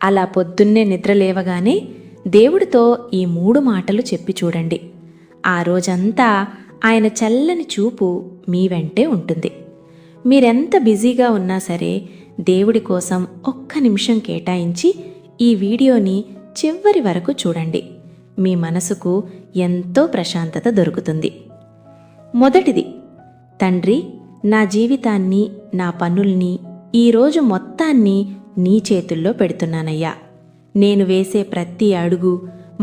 అలా పొద్దున్నే నిద్రలేవగానే దేవుడితో ఈ 3 మాటలు చెప్పి చూడండి. ఆ రోజంతా ఆయన చల్లని చూపు మీ వెంటే ఉంటుంది. మీరెంత బిజీగా ఉన్నా సరే దేవుడి కోసం ఒక్క నిమిషం కేటాయించి ఈ వీడియోని చివరి వరకు చూడండి. మీ మనసుకు ఎంతో ప్రశాంతత దొరుకుతుంది. మొదటిది, తండ్రి, నా జీవితాన్ని, నా పనుల్ని, ఈరోజు మొత్తాన్ని నీ చేతుల్లో పెడుతున్నానయ్యా. నేను వేసే ప్రతి అడుగు,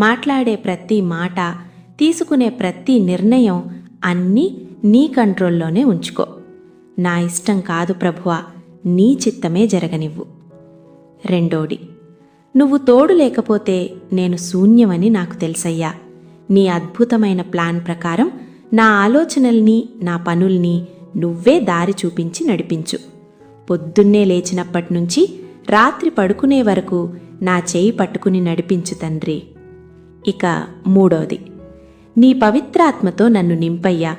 మాట్లాడే ప్రతి మాట, తీసుకునే ప్రతి నిర్ణయం అన్నీ నీ కంట్రోల్లోనే ఉంచుకో. నా ఇష్టం కాదు ప్రభువా, నీ చిత్తమే జరగనివ్వు. రెండోది, నువ్వు తోడు లేకపోతే నేను శూన్యమని నాకు తెలుసయ్యా. నీ అద్భుతమైన ప్లాన్ ప్రకారం నా ఆలోచనల్ని, నా పనుల్ని నువ్వే దారి చూపించి నడిపించు. పొద్దున్నే లేచినప్పటినుంచి రాత్రి పడుకునే వరకు నా చేయి పట్టుకుని నడిపించు తండ్రి. ఇక మూడోది, నీ పవిత్రాత్మతో నన్ను నింపయ్యా.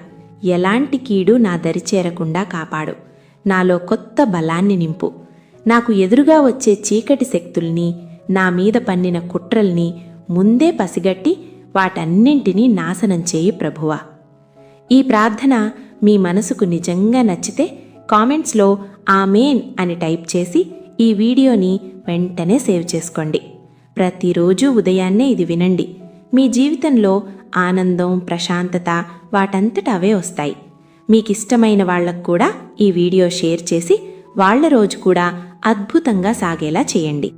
ఎలాంటి కీడు నా దరి చేరకుండా కాపాడు. నాలో కొత్త బలాన్ని నింపు. నాకు ఎదురుగా వచ్చే చీకటి శక్తుల్ని, నా మీద పన్నిన కుట్రల్ని ముందే పసిగట్టి వాటన్నింటినీ నాశనం చేయి ప్రభువా. ఈ ప్రార్థన మీ మనసుకు నిజంగా నచ్చితే కామెంట్స్లో ఆమేన్ అని టైప్ చేసి ఈ వీడియోని వెంటనే సేవ్ చేసుకోండి. ప్రతిరోజు ఉదయాన్నే ఇది వినండి. మీ జీవితంలో ఆనందం, ప్రశాంతత వాటంతట అవే వస్తాయి. మీకిష్టమైన వాళ్లకు కూడా ఈ వీడియో షేర్ చేసి వాళ్ళ రోజు కూడా అద్భుతంగా సాగేలా చేయండి.